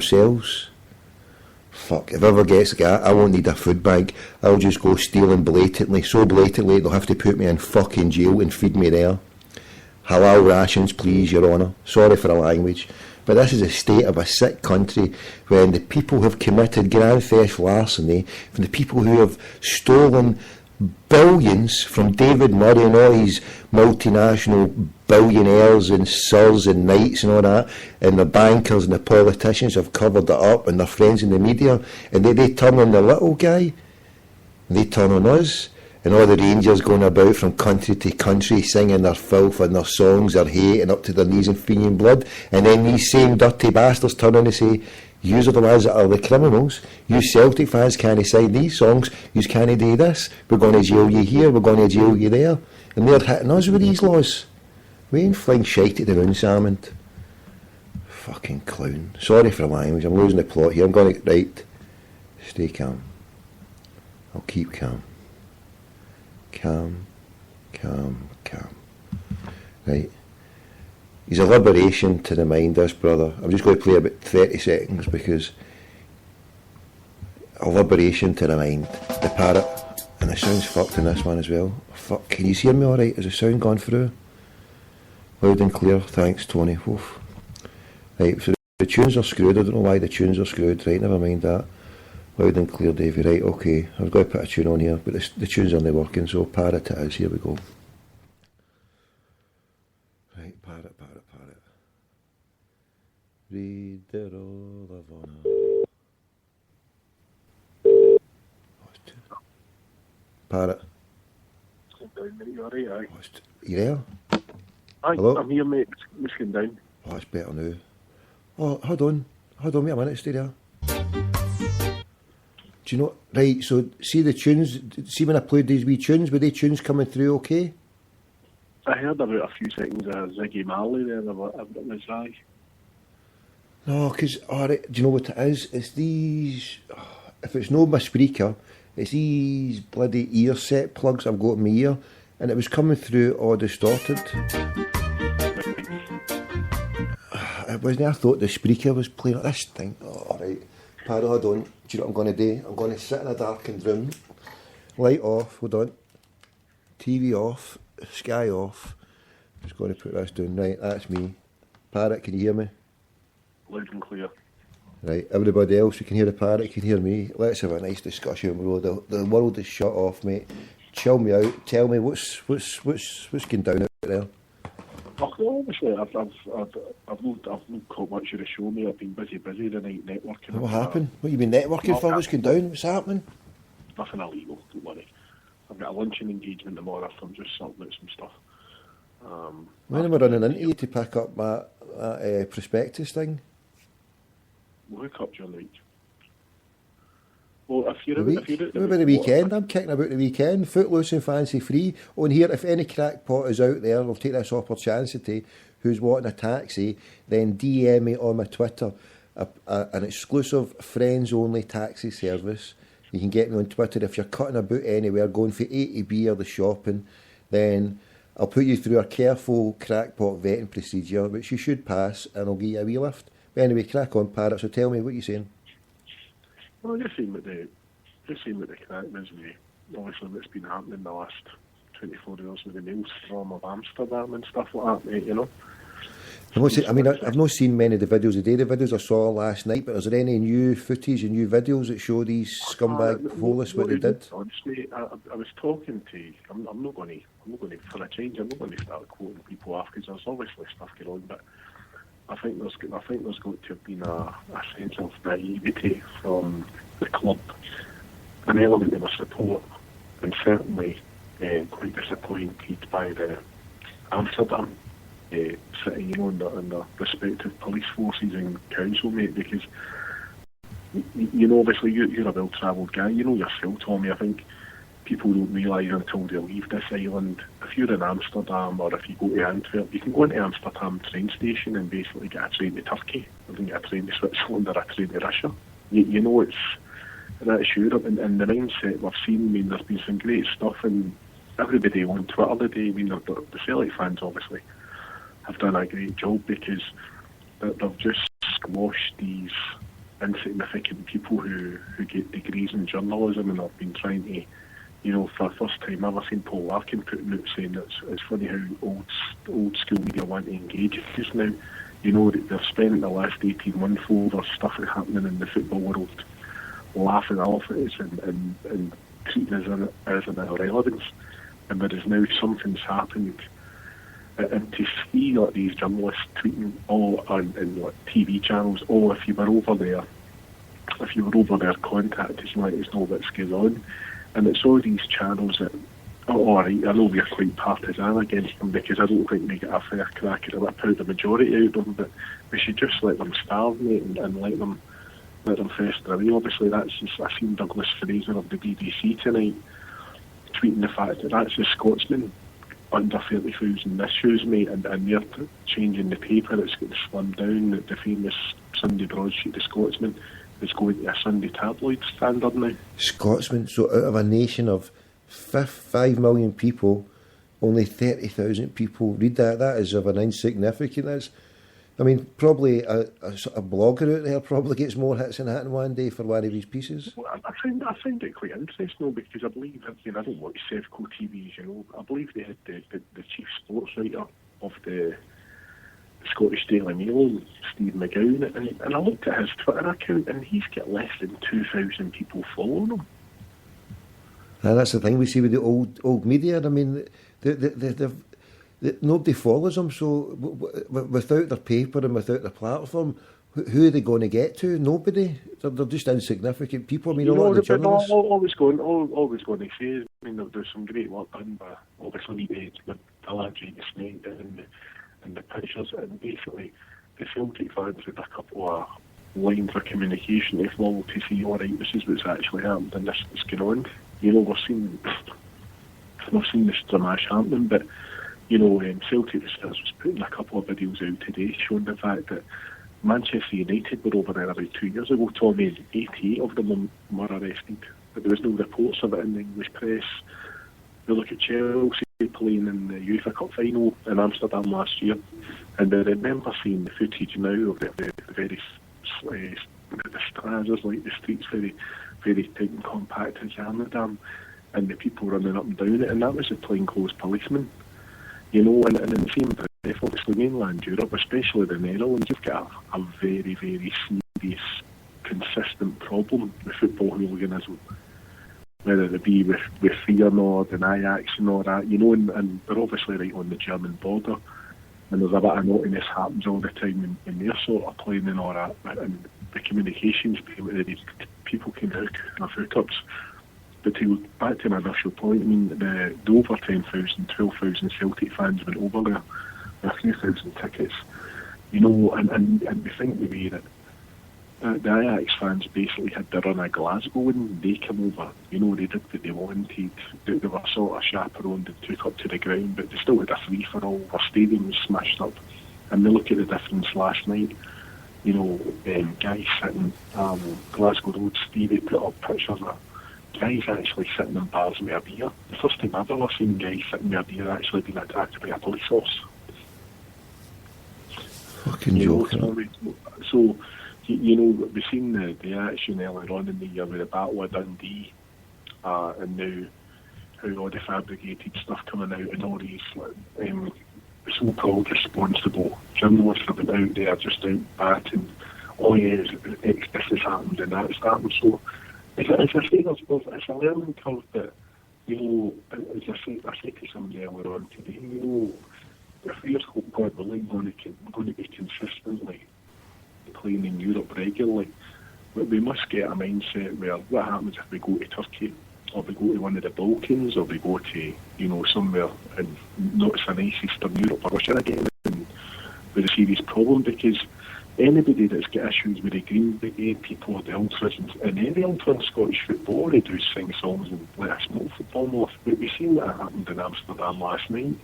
themselves. Fuck, if ever gets a guy, I won't need a food bag. I'll just go stealing blatantly, so blatantly they'll have to put me in fucking jail and feed me there. Halal rations, please, Your Honour. Sorry for the language. But this is a state of a sick country when the people who have committed grand theft larceny, from the people who have stolen billions from David Murray and all these multinational billionaires and sirs and knights and all that, and the bankers and the politicians have covered it up, and their friends in the media, and they turn on the little guy, and they turn on us, and all the rangers going about from country to country singing their filth and their songs, their hate, and up to their knees in Fenian blood, and then these same dirty bastards turn on and say, yous are the ones that are the criminals. You Celtic fans can't sign these songs. Yous can't do this. We're going to jail you here. We're going to jail you there. And they're hitting us with these laws. We ain't fling shite at the moon, Salmond. Fucking clown. Sorry for the language. I'm losing the plot here. I'm going to... Right. Stay calm. I'll keep calm. Calm. Right. He's a liberation to the mind, this brother. I'm just going to play about 30 seconds because a liberation to the mind. The parrot, and the sound's fucked in this one as well. Fuck, can you hear me alright? Is the sound gone through? Loud and clear, thanks Tony. Oof. Right, so the tunes are screwed. I don't know why the tunes are screwed. Right, never mind that. Loud and clear, Davey. Right, okay. I've got to put a tune on here, but the tunes aren't working, so parrot it is. Here we go. Right, parrot. Reader of honour. Parrot. You there? Aye, hello? I'm here, mate. It's going down. Oh, that's better now. Oh, hold on, wait a minute, stay there. Do you know, right, so see the tunes, see when I played these wee tunes, were they tunes coming through okay? I heard about a few seconds of Ziggy Marley there, it was aye. No, because, alright, do you know what it is? It's these, if it's no my Spreaker, it's these bloody ear set plugs I've got in my ear, and it was coming through all distorted. It wasn't, I thought the Spreaker was playing this thing. Oh, alright, Parrot, hold on. Do you know what I'm going to do? I'm going to sit in a darkened room, light off, hold on, TV off, sky off. Just going to put this down. Right, that's me. Parrot, can you hear me? Loud and clear. Right, everybody else who can hear the parrot can hear me. Let's have a nice discussion, bro. The world is shut off, mate. Chill me out. Tell me what's going down out there. Oh, obviously, I've not caught much of the show, mate. I've been busy the night networking. What happened? What you been networking for? What's going down? What's happening? Nothing illegal, don't worry. I've got a luncheon engagement tomorrow, so I'm just sorting out some stuff. When am I running into you to pick up my prospectus thing? We'll hook up during the week. Well, if you're what about the weekend? I'm kicking about the weekend, footloose and fancy free. Oh, and here, if any crackpot is out there, I'll take this opportunity, who's wanting a taxi, then DM me on my Twitter, an exclusive friends-only taxi service. You can get me on Twitter. If you're cutting about anywhere, going for A to B or the shopping, then I'll put you through a careful crackpot vetting procedure, which you should pass, and I'll give you a wee lift. But anyway, crack on, Parrot, so tell me what you're saying. Well, just seeing what the crack is, mate. Obviously what's been happening the last 24 hours with the maelstrom of Amsterdam and stuff like that, mate, you know. I've not seen many of the videos today. The videos I saw last night, but is there any new footage and new videos that show these scumbag police what they did? Honestly, I was talking to. I'm not going to for a change. I'm not going to start quoting people off because there's obviously stuff going on, but I think there's got to have been a sense of naivety from the club, an element of support, and certainly quite disappointed by the Amsterdam city, you know, and the respective police forces and council, mate, because you know, obviously you're a well-travelled guy, you know yourself, Tommy. I think people don't realise until they leave this island, if you're in Amsterdam or if you go to Antwerp, you can go into Amsterdam train station and basically get a train to Turkey, or then get a train to Switzerland or a train to Russia. You know, it's that sure, and the mindset we've seen, I mean, there's been some great stuff, and everybody on Twitter today, I mean, the Celtic fans obviously have done a great job because they've just squashed these insignificant people who get degrees in journalism and have been trying to, you know, for the first time I've ever seen Paul Larkin putting out saying it's funny how old school media want to engage us now. You know, they've spent the last 18 months over stuff that's happening in the football world, laughing off at us and treating us as an irrelevance. And there is now something's happened. And to see like these journalists tweeting all on like TV channels, if you were over there, contact us and let us know what's going on. And it's all these channels that, all right, I know we're quite partisan against them because I don't think they get a fair crack at it. I put the majority out of them, but we should just let them starve, mate, and let them fester away. Obviously, I seen Douglas Fraser of the BBC tonight tweeting the fact that that's a Scotsman under 30,000 issues, mate, and they're changing the paper. It's getting slimmed down. The famous Sunday broadsheet, The Scotsman, is going to a Sunday tabloid standard now. Scotsman, so out of a nation of 5 million people, only 30,000 people read that. That is of an insignificance. I mean, probably a blogger out there probably gets more hits than that in one day for one of these pieces. Well, I find it quite interesting, though, because I believe, I don't watch Sevco TVs, you know, I believe they had the chief sports writer of the Scottish Daily Mail, Steve McGowan, and I looked at his Twitter account, and he's got less than 2,000 people following him. And that's the thing we see with the old media. I mean, nobody follows them, so without their paper and without their platform, who are they going to get to? Nobody. They're just insignificant people. I mean, all the journalists. Always going to say, I mean, there's some great work done by, obviously, with Aladdin Snake and the pictures, and basically the Celtic fans had a couple of lines of communication to follow to see, all right, this is what's actually happened and this is going on. You know, we've seen this dramash happening, but you know, Celtic was putting a couple of videos out today showing the fact that Manchester United were over there about 2 years ago, Tommy, and 88 of them were arrested, but there was no reports of it in the English press. We look at Chelsea playing in the UEFA Cup final in Amsterdam last year, and I remember seeing the footage now of the very the stratas, like the streets, very, very tight and compact as Amsterdam, and the people running up and down it, and that was a plainclothes policeman. You know, and in the same breath, obviously mainland Europe, especially the Netherlands, you've got a very, very serious, consistent problem with football hooliganism. Whether it be with Feyenoord and Ajax and all that, you know, and they're obviously right on the German border, and there's a bit of naughtiness happens all the time when they're sort of playing and all that, and the communications between people can hook their hookups. But to go back to my initial point, I mean, the over 10,000, 12,000 Celtic fans went over there with a few thousand tickets, you know, and we think maybe that the Ajax fans basically had the run of Glasgow when they came over. You know, they did what they wanted. They were sort of chaperoned and took up to the ground, but they still had a free-for-all. Their stadium was smashed up. And we look at the difference last night. You know, guys sitting, Glasgow Road, Stevie put up pictures of guys actually sitting in bars with a beer. The first time I've ever seen guys sitting with a beer actually being attacked by a police officer. Fucking joke. So, you know, we've seen the action earlier on in the year with the Battle of Dundee, and now how all the fabricated stuff coming out and all these so-called responsible journalists have been out there just out batting, oh yes, this has happened and that's happened. So, as I say, it's a learning curve that, you know, as I said to somebody earlier on today, you know, if we're, God willing, going to be consistently playing in Europe regularly, but we must get a mindset where what happens if we go to Turkey, or we go to one of the Balkans, or we go to, you know, somewhere in not so nice Eastern Europe or Russia again, with a serious problem, because anybody that's got issues with the Green Brigade, people or the ultras, and any ultra in Scottish football, they do sing songs and let us know football more. We've seen that happened in Amsterdam last night.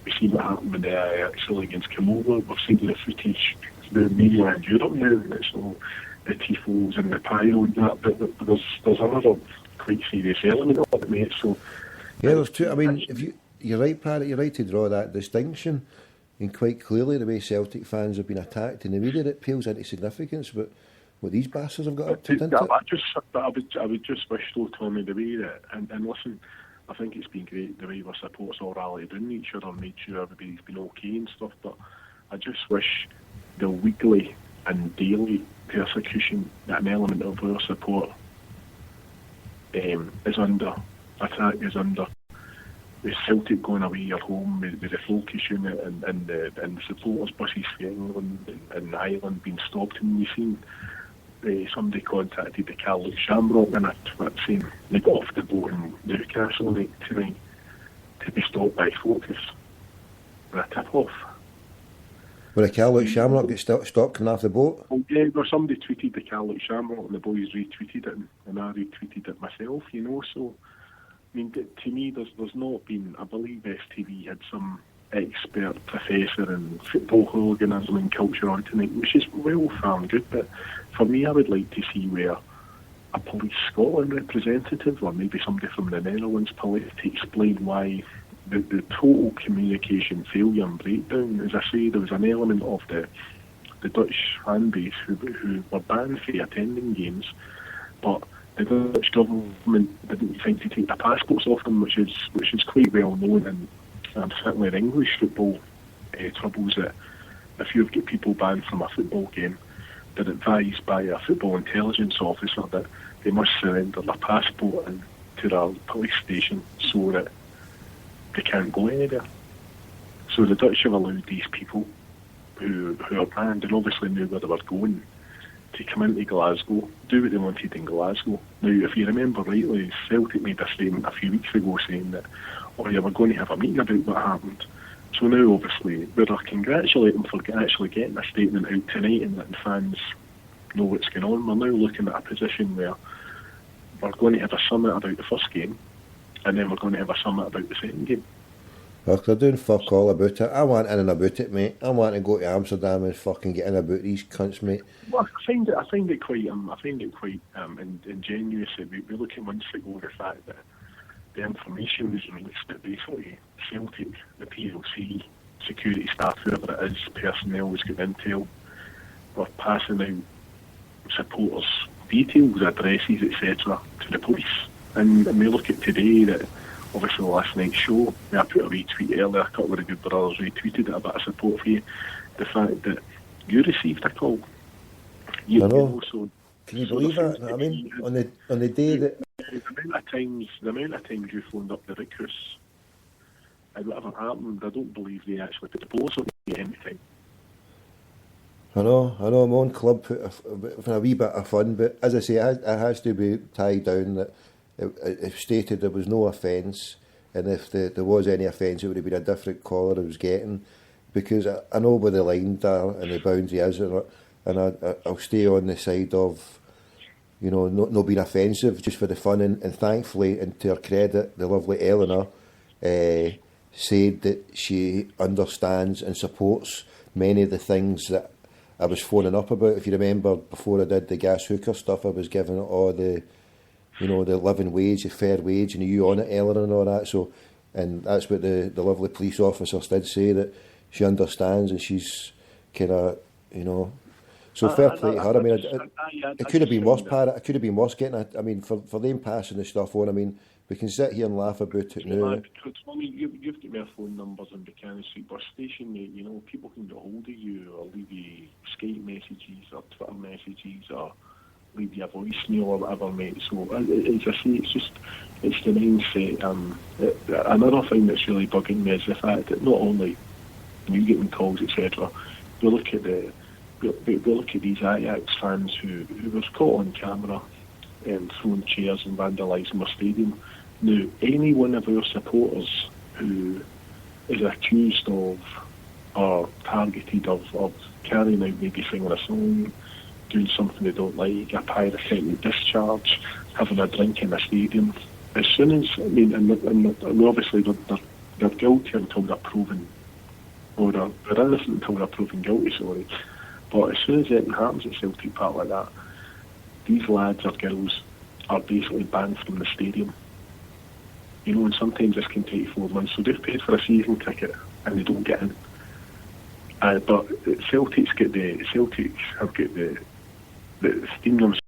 We've seen what happened when the Ajax against came over. We've seen the footage, the mainland Europe now, and it's all the tifos and the pyro and that, but there's another quite serious element of it, mate. So, yeah, there's two. I mean, you're right, Paddy, you're right to draw that distinction. And quite clearly, the way Celtic fans have been attacked in the media, it pales into significance. But What these bastards have got up to, didn't it? I would just wish, though, Tommy, the way that, and listen, I think it's been great the way our supporters all rallied in each other and made sure everybody's been okay and stuff, but I just wish the weekly and daily persecution that an element of our support is under attack, is under with Celtic going away at home, with the focus unit and the supporters buses for England and Ireland being stopped, and we've seen somebody contacted the Carluke Shamrock and saying they got off the boat in Newcastle tonight to be stopped by Focus for a tip-off. Where the Carluke Shamrock gets stopped coming off the boat? Well, yeah, well, somebody tweeted the Carluke Shamrock and the boys retweeted it, and I retweeted it myself, you know, so I mean, to me, there's not been, I believe STV had some expert professor in football hooliganism and culture on tonight, which is well found good, but for me, I would like to see where a Police Scotland representative, or maybe somebody from the Netherlands police, to explain why the total communication failure and breakdown. As I say, there was an element of the Dutch fan base who were banned from attending games, but the Dutch government didn't think to take the passports off them, which is quite well known, and certainly in English football troubles, that if you've got people banned from a football game, they're advised by a football intelligence officer that they must surrender their passport to their police station so that they can't go anywhere. So the Dutch have allowed these people who are banned and obviously knew where they were going to come into Glasgow, do what they wanted in Glasgow. Now, if you remember rightly, Celtic made a statement a few weeks ago saying that, oh yeah, we're going to have a meeting about what happened. So now, obviously, we're congratulating them for actually getting a statement out tonight and letting fans know what's going on. We're now looking at a position where we're going to have a summit about the first game, and then we're going to have a summit about the second game. Well, they're doing fuck all about it. I want in and about it, mate. I want to go to Amsterdam and fucking get in about these cunts, mate. Well, I find it quite ingenuous. We look at months ago the fact that the information was released that basically Celtic, the PLC, security staff, whoever it is, personnel was getting intel, were passing out supporters' details, addresses, etc. to the police. And we look at today that obviously last night's show, I put a retweet earlier, a couple of the good brothers retweeted it, a bit of support for you. The fact that you received a call. I know. So can you believe that? I mean, on the day that the amount of times you phoned up the Vickers and whatever happened, I don't believe they actually put the police on you anything. I know, my own club put a wee bit of fun, but as I say, it has to be tied down that it stated there was no offence, and if there was any offence, it would have been a different caller I was getting, because I know where the line there and the boundary is, and I'll stay on the side of, you know, not being offensive, just for the fun, and thankfully, and to her credit, the lovely Eleanor said that she understands and supports many of the things that I was phoning up about. If you remember, before I did the gas hooker stuff, I was giving it all the, you know, the living wage, the fair wage, and you on it, Eleanor, and all that. So, and that's what the lovely police officers did say, that she understands and she's kind of, you know. So fair play to her. I mean, it could have been worse, Parrot. It could have been worse getting I mean, for them passing the stuff on. I mean, we can sit here and laugh about it now. You've got my phone numbers in Buchanan Street Bus Station, mate. You know, people can get hold of you or leave you Skype messages or Twitter messages or leave you a voicemail or whatever, mate. So, as I say, it's the mindset. Another thing that's really bugging me is the fact that not only you getting calls, etc., we look at these Ajax fans who was caught on camera throwing chairs and vandalising our stadium. Now, any one of our supporters who is accused of or targeted of carrying out, maybe singing a song, doing something they don't like, a pyrotechnic discharge, having a drink in a stadium, as soon as, I mean, and obviously they're guilty until they're proven, or they're innocent until they're proven guilty, sorry. But as soon as anything happens at Celtic Park like that, these lads or girls are basically banned from the stadium. You know, and sometimes this can take 4 months. So they've paid for a season ticket and they don't get in. But Celtics have got that esteem themselves